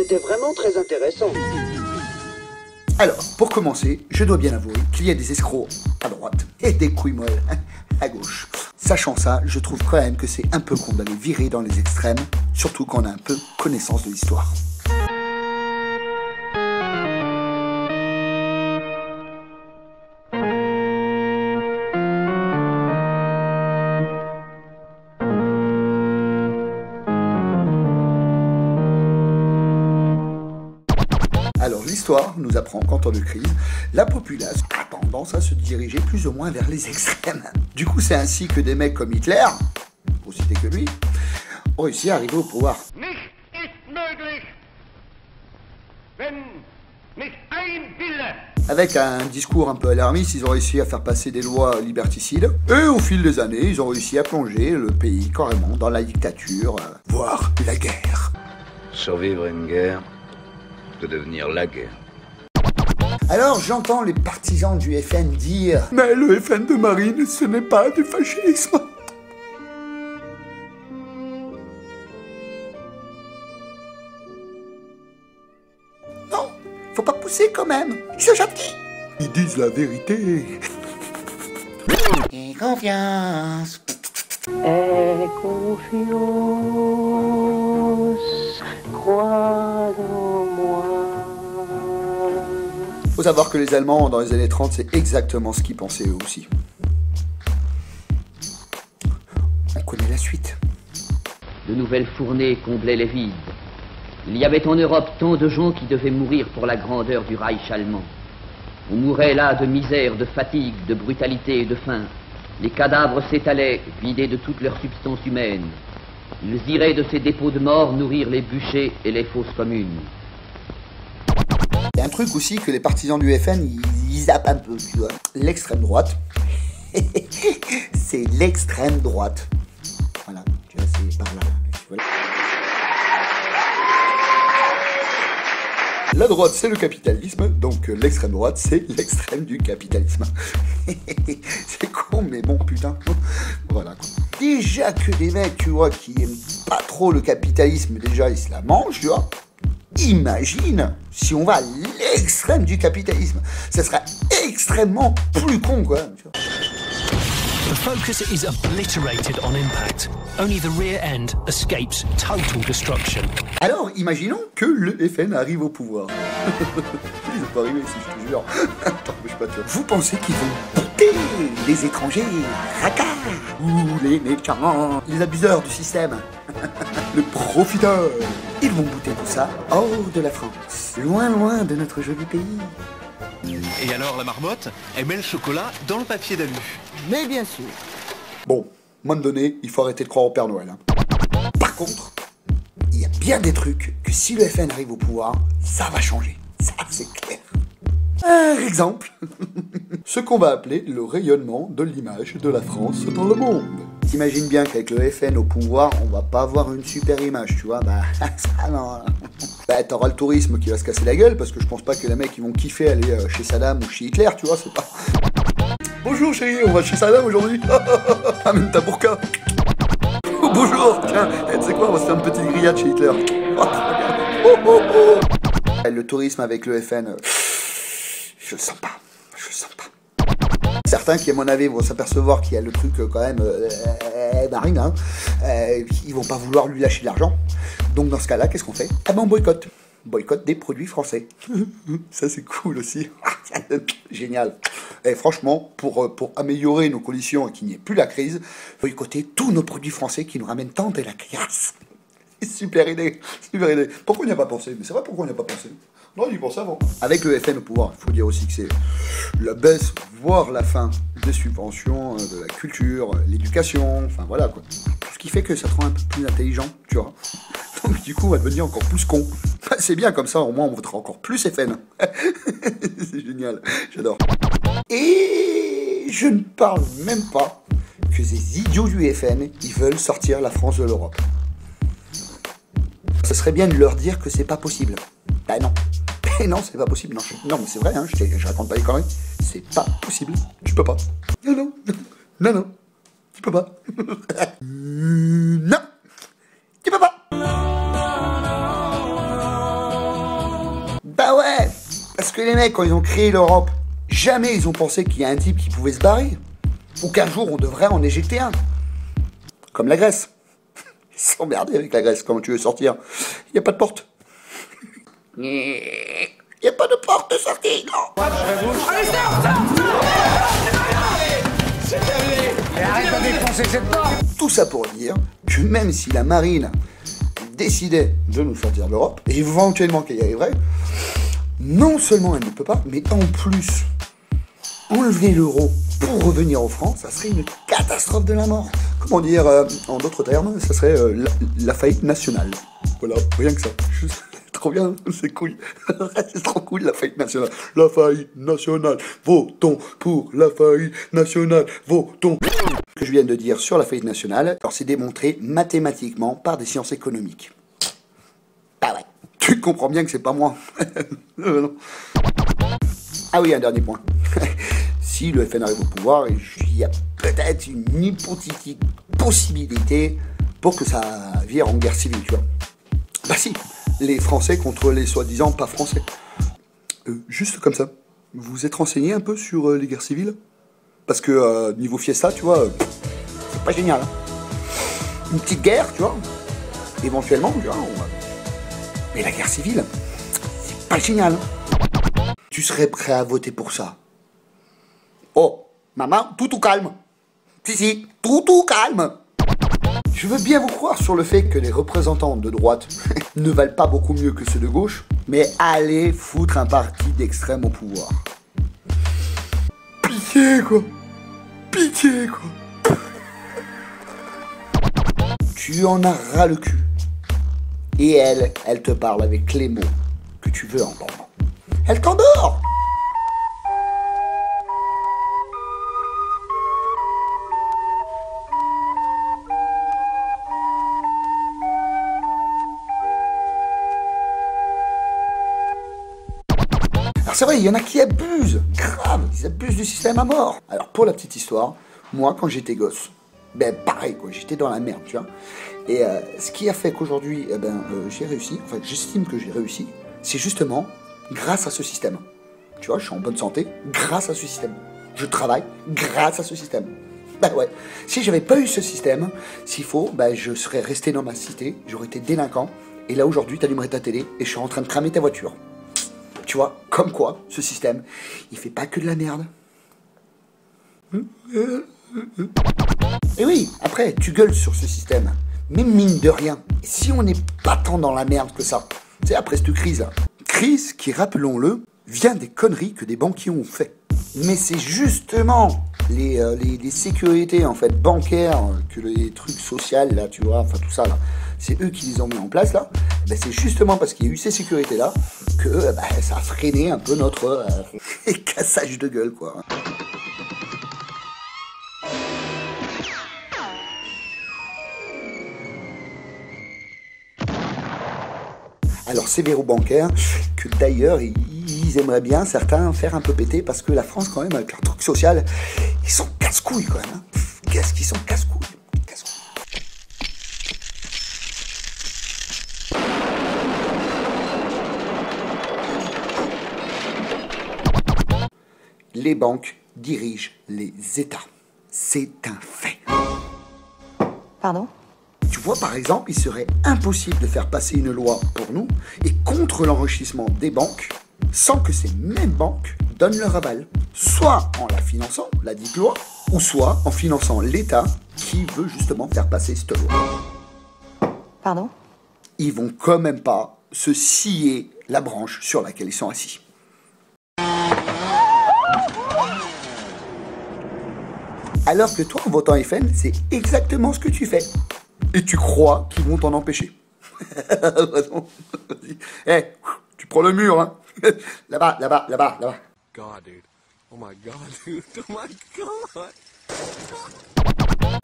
C'était vraiment très intéressant. Alors, pour commencer, je dois bien avouer qu'il y a des escrocs à droite et des couilles molles à gauche. Sachant ça, je trouve quand même que c'est un peu con d'aller virer dans les extrêmes, surtout quand on a un peu connaissance de l'histoire. Alors l'histoire nous apprend qu'en temps de crise, la populace a tendance à se diriger plus ou moins vers les extrêmes. Du coup, c'est ainsi que des mecs comme Hitler, pour citer que lui, ont réussi à arriver au pouvoir. Nichts ist möglich, wenn nicht ein Wille. Avec un discours un peu alarmiste, ils ont réussi à faire passer des lois liberticides. Et au fil des années, ils ont réussi à plonger le pays carrément dans la dictature, voire la guerre. Survivre à une guerre, de devenir la guerre. Alors j'entends les partisans du FN dire « Mais le FN de Marine, ce n'est pas du fascisme !» Non, faut pas pousser quand même, ils sont gentils. Ils disent la vérité. Et confiance. Aie confiance, crois en moi. Faut savoir que les Allemands, dans les années 30, c'est exactement ce qu'ils pensaient eux aussi. On connaît la suite. De nouvelles fournées comblaient les vides. Il y avait en Europe tant de gens qui devaient mourir pour la grandeur du Reich allemand. On mourait là de misère, de fatigue, de brutalité et de faim. Les cadavres s'étalaient, vidés de toute leur substance humaine. Ils iraient de ces dépôts de mort nourrir les bûchers et les fosses communes. Il y a un truc aussi que les partisans du FN, ils zappent un peu, tu vois. L'extrême droite, c'est l'extrême droite. Voilà, tu vois, c'est par là. Tu vois. La droite, c'est le capitalisme, donc l'extrême droite, c'est l'extrême du capitalisme. C'est con, mais bon, putain. Voilà, quoi. Déjà que des mecs, tu vois, qui aiment pas trop le capitalisme, déjà, ils se la mangent, tu vois. Imagine si on va à l'extrême du capitalisme. Ça serait extrêmement plus con, quoi. The focus is obliterated on impact. Only the rear end escapes total destruction. Alors, imaginons que le FN arrive au pouvoir. Ils vont pas arriver ici, je te jure. Attends, bouge pas, tu vois. Vous pensez qu'ils vont buter les étrangers, racailles, ou les méchants, les abuseurs du système, les profiteurs? Ils vont bouter tout ça hors de la France, loin loin de notre joli pays. Et alors la marmotte, elle met le chocolat dans le papier d'alu. Mais bien sûr. Bon, à un moment donné, il faut arrêter de croire au Père Noël. Hein. Par contre, il y a bien des trucs que si le FN arrive au pouvoir, ça va changer. Ça, c'est clair. Par exemple, ce qu'on va appeler le rayonnement de l'image de la France dans le monde. T'imagines bien qu'avec le FN au pouvoir, on va pas avoir une super image, tu vois. Bah, ça non. Bah, t'auras le tourisme qui va se casser la gueule, parce que je pense pas que les mecs ils vont kiffer aller chez Saddam ou chez Hitler, tu vois, c'est pas... Bonjour chérie, on va chez Saddam aujourd'hui. Amène ta burqa. Oh, bonjour, tiens, tu sais quoi, on va se faire une petite grillade chez Hitler. Oh, trop bien. Oh, oh, oh. Le tourisme avec le FN, je le sens pas, je le sens pas. Certains qui, à mon avis, vont s'apercevoir qu'il y a le truc quand même marine, hein, ils vont pas vouloir lui lâcher de l'argent. Donc dans ce cas-là, qu'est-ce qu'on fait? Ah ben on boycotte. Boycott des produits français. Ça c'est cool aussi. Génial. Et franchement, pour améliorer nos conditions et qu'il n'y ait plus la crise, boycotter tous nos produits français qui nous ramènent tant de la caillasse. Super idée, super idée. Pourquoi on n'y a pas pensé? Mais c'est vrai, pourquoi on n'y a pas pensé? Non, on y pense avant. Avec le FN au pouvoir, il faut dire aussi que c'est la baisse, voire la fin des subventions, de la culture, l'éducation, enfin voilà quoi. Tout ce qui fait que ça te rend un peu plus intelligent, tu vois. Donc du coup, on va devenir encore plus con. C'est bien comme ça, au moins on votera encore plus FN. C'est génial, j'adore. Et je ne parle même pas que ces idiots du FN, ils veulent sortir la France de l'Europe. Ce serait bien de leur dire que c'est pas possible. Bah non. Et non, c'est pas possible. Non, non mais c'est vrai, hein, je raconte pas les conneries. C'est pas possible. Tu peux pas. Non, non, non, non. Tu peux pas. Non. Tu peux pas. Parce que les mecs, quand ils ont créé l'Europe, jamais ils ont pensé qu'il y a un type qui pouvait se barrer. Ou qu'un jour, on devrait en éjecter un. Comme la Grèce. Ils sont emmerdés avec la Grèce, comment tu veux sortir? Il n'y a pas de porte. Il n'y a pas de porte de sortie, non. Tout ça pour dire que même si la marine décidait de nous sortir de l'Europe, et éventuellement qu'elle y arriverait, non seulement elle ne peut pas, mais en plus, enlever l'euro pour revenir au franc, ça serait une catastrophe de la mort. Comment dire, en d'autres termes, ça serait la faillite nationale. Voilà, rien que ça. Trop bien, c'est cool. C'est trop cool, la faillite nationale. La faillite nationale, votons pour la faillite nationale, votons. Ce que je viens de dire sur la faillite nationale, alors c'est démontré mathématiquement par des sciences économiques. Ah ouais, tu comprends bien que c'est pas moi. Non. Ah oui, un dernier point. Si le FN arrive au pouvoir, il y a peut-être une hypothétique possibilité pour que ça vire en guerre civile, tu vois. Bah si, les Français contre les soi-disant pas Français. Juste comme ça, vous vous êtes renseigné un peu sur les guerres civiles? Parce que niveau fiesta, tu vois, c'est pas génial. Hein. Une petite guerre, tu vois, éventuellement, tu vois. Mais la guerre civile, c'est pas génial. Hein. Tu serais prêt à voter pour ça? Oh, maman, tout calme. Si, tout calme. Je veux bien vous croire sur le fait que les représentants de droite ne valent pas beaucoup mieux que ceux de gauche, mais allez foutre un parti d'extrême au pouvoir. Pitié, quoi. Pitié, quoi. Tu en as ras le cul. Et elle te parle avec les mots que tu veux entendre. Elle t'endort. Alors c'est vrai, il y en a qui abusent, grave, ils abusent du système à mort. Alors pour la petite histoire, moi quand j'étais gosse, ben pareil quoi, j'étais dans la merde, tu vois. Et ce qui a fait qu'aujourd'hui, j'ai réussi, enfin j'estime que j'ai réussi, c'est justement grâce à ce système. Tu vois, je suis en bonne santé grâce à ce système. Je travaille grâce à ce système. Ben ouais, si j'avais pas eu ce système, s'il faut, ben je serais resté dans ma cité, j'aurais été délinquant, et là aujourd'hui t'allumerais ta télé et je suis en train de cramer ta voiture. Tu vois, comme quoi, ce système, il fait pas que de la merde. Et oui, après, tu gueules sur ce système. Mais mine de rien, si on n'est pas tant dans la merde que ça, tu sais, après cette crise, crise qui, rappelons-le, vient des conneries que des banquiers ont fait. Mais c'est justement les sécurités, en fait, bancaires, que les trucs sociaux, là, tu vois, enfin tout ça, là, c'est eux qui les ont mis en place, là. Ben, c'est justement parce qu'il y a eu ces sécurités-là que ça a freiné un peu notre cassage de gueule, quoi. Alors ces verrous bancaires, que d'ailleurs ils aimeraient bien certains faire un peu péter parce que la France quand même avec leur truc social, ils sont casse-couilles quand même. Hein. Qu'est-ce qu'ils sont casse-couilles. Les banques dirigent les États. C'est un fait. Pardon ? Tu vois, par exemple, il serait impossible de faire passer une loi pour nous et contre l'enrichissement des banques sans que ces mêmes banques donnent leur aval. Soit en la finançant, la dite loi, ou soit en finançant l'État qui veut justement faire passer cette loi. Pardon ? Ils vont quand même pas se scier la branche sur laquelle ils sont assis. Alors que toi, en votant FN, c'est exactement ce que tu fais. Et tu crois qu'ils vont t'en empêcher. Hey, tu prends le mur, hein. Là-bas. God, dude. Oh my god, dude. Oh my god.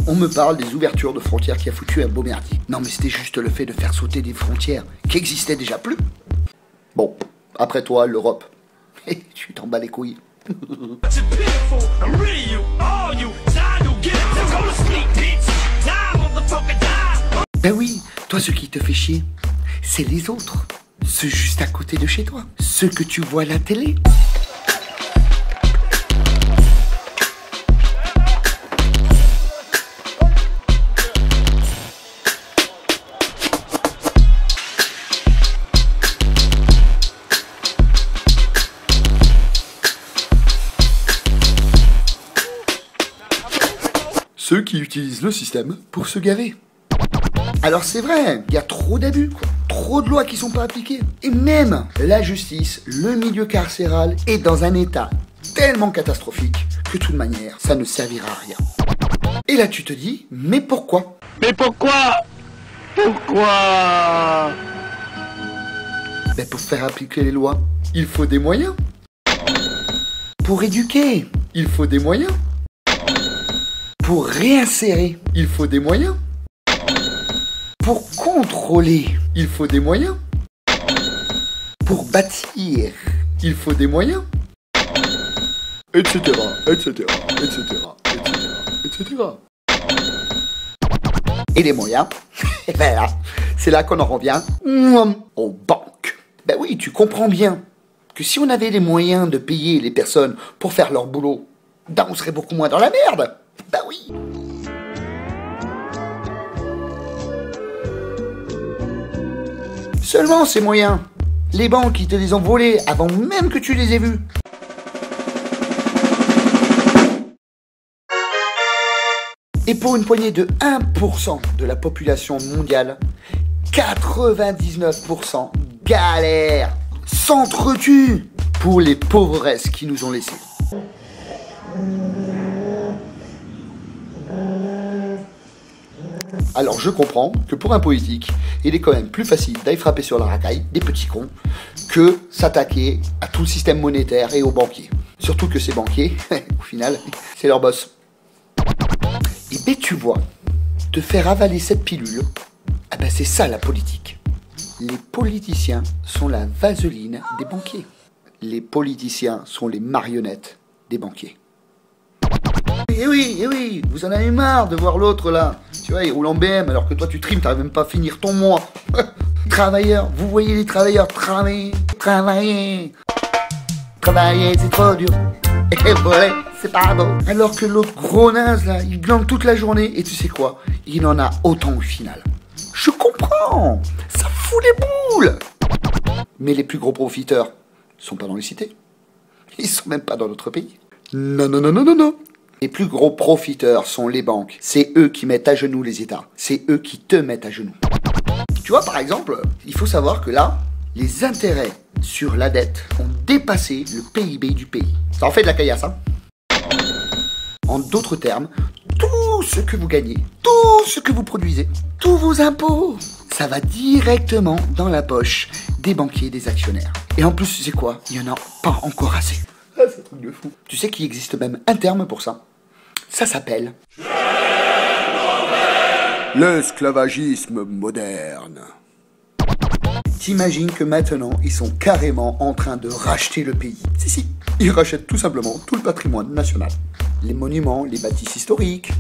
On me parle des ouvertures de frontières qui a foutu un beau merdier. Non mais c'était juste le fait de faire sauter des frontières qui existaient déjà plus. Bon, après toi, l'Europe. Tu t'en bats les couilles. Ben oui, toi ce qui te fait chier, c'est les autres. Ceux juste à côté de chez toi. Ceux que tu vois à la télé. Ceux qui utilisent le système pour se gaver. Alors c'est vrai, il y a trop d'abus, quoi. Trop de lois qui sont pas appliquées. Et même la justice, le milieu carcéral est dans un état tellement catastrophique que de toute manière, ça ne servira à rien. Et là tu te dis, mais pourquoi? Mais pourquoi? Pourquoi? Ben pour faire appliquer les lois, il faut des moyens. Pour éduquer, il faut des moyens. Pour réinsérer, il faut des moyens. Pour contrôler, il faut des moyens. Pour bâtir, il faut des moyens. Etc, etc, etc, etc, etc. Et les moyens, et ben là, c'est là qu'on en revient aux banques. Ben oui, tu comprends bien que si on avait les moyens de payer les personnes pour faire leur boulot, ben on serait beaucoup moins dans la merde. Ben oui. Seulement ces moyens, les banques ils te les ont volés avant même que tu les aies vus. Et pour une poignée de 1% de la population mondiale, 99% galèrent, s'entretuent pour les pauvresses qui nous ont laissés. Alors je comprends que pour un politique, il est quand même plus facile d'aller frapper sur la racaille des petits cons que s'attaquer à tout le système monétaire et aux banquiers. Surtout que ces banquiers, au final, c'est leur boss. Et ben tu vois, te faire avaler cette pilule, ah ben c'est ça la politique. Les politiciens sont la vaseline des banquiers. Les politiciens sont les marionnettes des banquiers. Et oui, vous en avez marre de voir l'autre là. Tu vois, il roule en BM alors que toi tu trimes, t'arrives même pas à finir ton mois. Travailleurs, vous voyez les travailleurs travailler, c'est trop dur. Et voilà, c'est pas bon. Alors que l'autre gros naze là, il glande toute la journée et tu sais quoi, il en a autant au final. Je comprends, ça fout les boules. Mais les plus gros profiteurs sont pas dans les cités. Ils sont même pas dans notre pays. Non. Les plus gros profiteurs sont les banques. C'est eux qui mettent à genoux les États. C'est eux qui te mettent à genoux. Tu vois, par exemple, il faut savoir que là, les intérêts sur la dette ont dépassé le PIB du pays. Ça en fait de la caillasse, hein. En d'autres termes, tout ce que vous gagnez, tout ce que vous produisez, tous vos impôts, ça va directement dans la poche des banquiers, des actionnaires. Et en plus, tu sais quoi? Il n'y en a pas encore assez. Ah, c'est un truc de fou. Tu sais qu'il existe même un terme pour ça. Ça s'appelle l'esclavagisme moderne. T'imagines que maintenant, ils sont carrément en train de racheter le pays. Si, ils rachètent tout simplement tout le patrimoine national. Les monuments, les bâtisses historiques,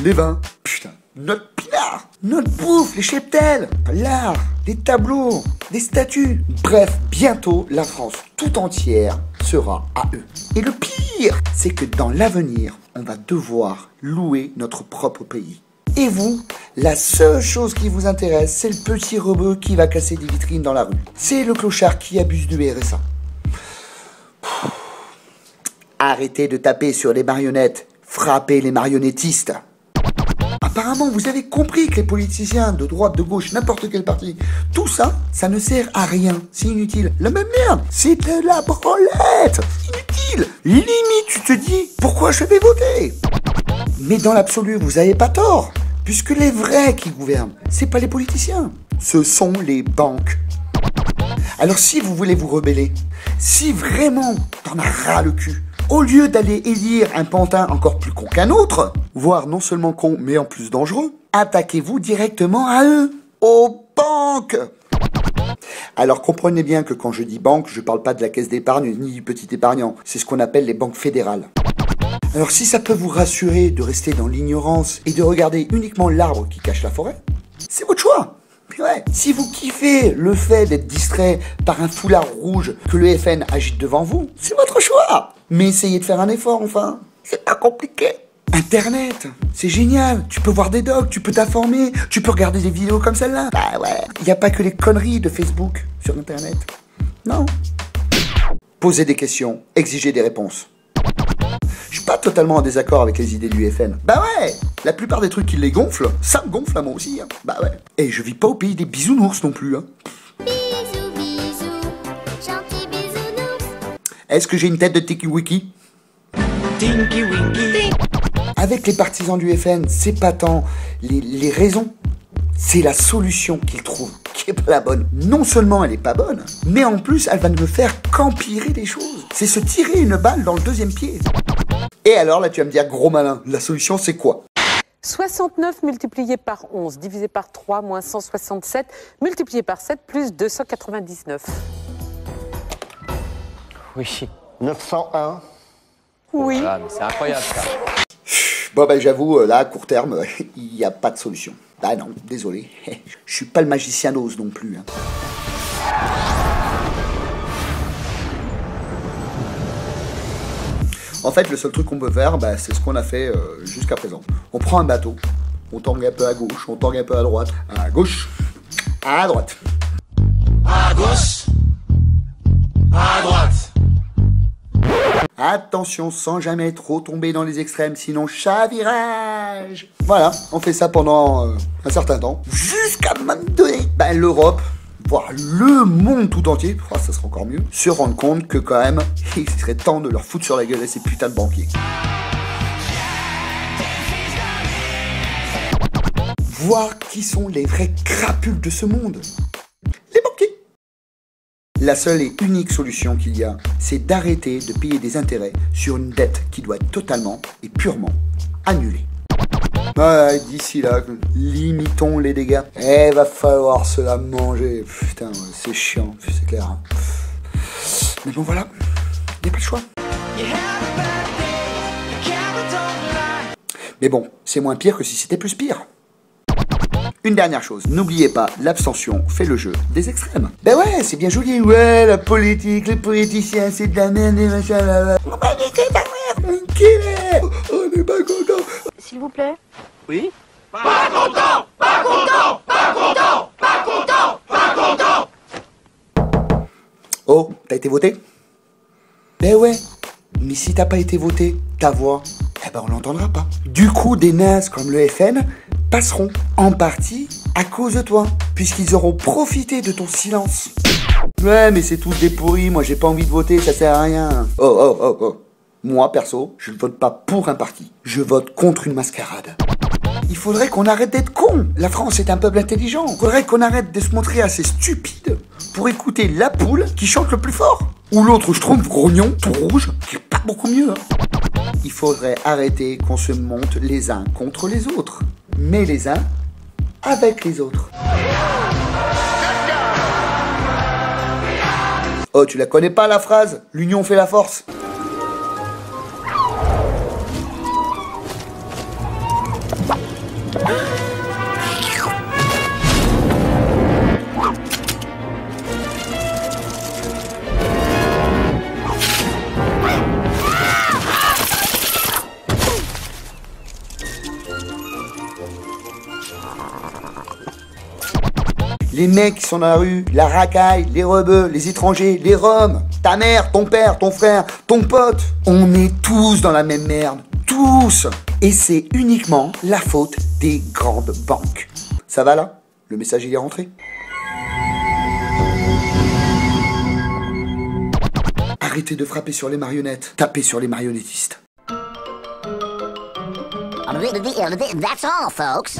les vins, putain, notre pinard, notre bouffe, les cheptels, l'art, les tableaux, les statues. Bref, bientôt, la France tout entière sera à eux. Et le pire, c'est que dans l'avenir, on va devoir louer notre propre pays. Et vous, la seule chose qui vous intéresse, c'est le petit rebeu qui va casser des vitrines dans la rue. C'est le clochard qui abuse du RSA. Arrêtez de taper sur les marionnettes, frappez les marionnettistes. Apparemment, vous avez compris que les politiciens de droite, de gauche, n'importe quel parti, tout ça, ça ne sert à rien, c'est inutile. La même merde, c'est de la branlette, inutile. Limite, tu te dis, pourquoi je vais voter? Mais dans l'absolu, vous n'avez pas tort, puisque les vrais qui gouvernent, c'est pas les politiciens, ce sont les banques. Alors si vous voulez vous rebeller, si vraiment t'en as ras le cul, au lieu d'aller élire un pantin encore plus con qu'un autre, voire non seulement con, mais en plus dangereux, attaquez-vous directement à eux, aux banques. Alors comprenez bien que quand je dis banque, je parle pas de la caisse d'épargne ni du petit épargnant, c'est ce qu'on appelle les banques fédérales. Alors si ça peut vous rassurer de rester dans l'ignorance et de regarder uniquement l'arbre qui cache la forêt, c'est votre choix. Mais ouais, si vous kiffez le fait d'être distrait par un foulard rouge que le FN agite devant vous, c'est votre choix. Mais essayez de faire un effort, enfin. C'est pas compliqué. Internet, c'est génial. Tu peux voir des docs, tu peux t'informer, tu peux regarder des vidéos comme celle-là. Bah ouais, il n'y a pas que les conneries de Facebook sur Internet. Non. Posez des questions, exigez des réponses. Je suis pas totalement en désaccord avec les idées du FN. Bah ouais, la plupart des trucs qui les gonflent, ça me gonfle à moi aussi. Hein. Bah ouais. Et je vis pas au pays des bisounours non plus. Hein. Bisous, bisous, gentil bisounours. Est-ce que j'ai une tête de Tinky Winky? Tinky Winky. Avec les partisans du FN, c'est pas tant les raisons, c'est la solution qu'ils trouvent qui est pas la bonne. Non seulement elle est pas bonne, mais en plus elle va ne faire qu'empirer les choses. C'est se tirer une balle dans le deuxième pied. Et alors là tu vas me dire gros malin, la solution c'est quoi? 69 multiplié par 11 divisé par 3 moins 167 multiplié par 7 plus 299. Oui. 901. Oui. Voilà, mais c'est incroyable ça. Bon ben j'avoue, là à court terme, il n'y a pas de solution. Ah non, désolé, je suis pas le magicien d'Oz non plus. Hein. En fait, le seul truc qu'on peut faire, bah, c'est ce qu'on a fait jusqu'à présent. On prend un bateau, on tangue un peu à gauche, on tangue un peu à droite, à gauche, à droite. À gauche, à droite. Attention, sans jamais trop tomber dans les extrêmes, sinon chavirage. Voilà, on fait ça pendant un certain temps, jusqu'à un moment donné, ben, l'Europe, voire le monde tout entier, oh, ça serait encore mieux, se rendre compte que quand même, il serait temps de leur foutre sur la gueule à ces putains de banquiers. Voir qui sont les vrais crapules de ce monde. Les banquiers. La seule et unique solution qu'il y a, c'est d'arrêter de payer des intérêts sur une dette qui doit être totalement et purement annulée. Ouais, d'ici là, limitons les dégâts. Eh, va falloir se la manger. Putain, c'est chiant, c'est clair. Hein. Mais bon, voilà, il n'y a pas le choix. Mais bon, c'est moins pire que si c'était plus pire. Une dernière chose, n'oubliez pas, l'abstention fait le jeu des extrêmes. Ben ouais, c'est bien joli, ouais, la politique, les politiciens, c'est de la merde et machin, là. On va niquer ta mère, on n'est pas content. S'il vous plaît. Oui. Pas content, pas content, pas content, pas content, pas content. Oh, t'as été voté? Ben ouais, mais si t'as pas été voté, ta voix, eh ben on l'entendra pas. Du coup, des nazes comme le FN passeront en partie à cause de toi, puisqu'ils auront profité de ton silence. Ouais, mais c'est tous des pourris, moi j'ai pas envie de voter, ça sert à rien. Oh. Moi, perso, je ne vote pas pour un parti, je vote contre une mascarade. Il faudrait qu'on arrête d'être con. La France est un peuple intelligent. Il faudrait qu'on arrête de se montrer assez stupide pour écouter la poule qui chante le plus fort. Ou l'autre schtroumpf grognon, tout rouge, qui est pas beaucoup mieux. Hein. Il faudrait arrêter qu'on se monte les uns contre les autres, mais les uns avec les autres. Oh, tu la connais pas la phrase? L'union fait la force. Les mecs qui sont dans la rue, la racaille, les rebeux, les étrangers, les roms, ta mère, ton père, ton frère, ton pote, on est tous dans la même merde. Tous. Et c'est uniquement la faute des grandes banques. Ça va là? Le message il est rentré? Arrêtez de frapper sur les marionnettes. Tapez sur les marionnettistes. That's all, folks.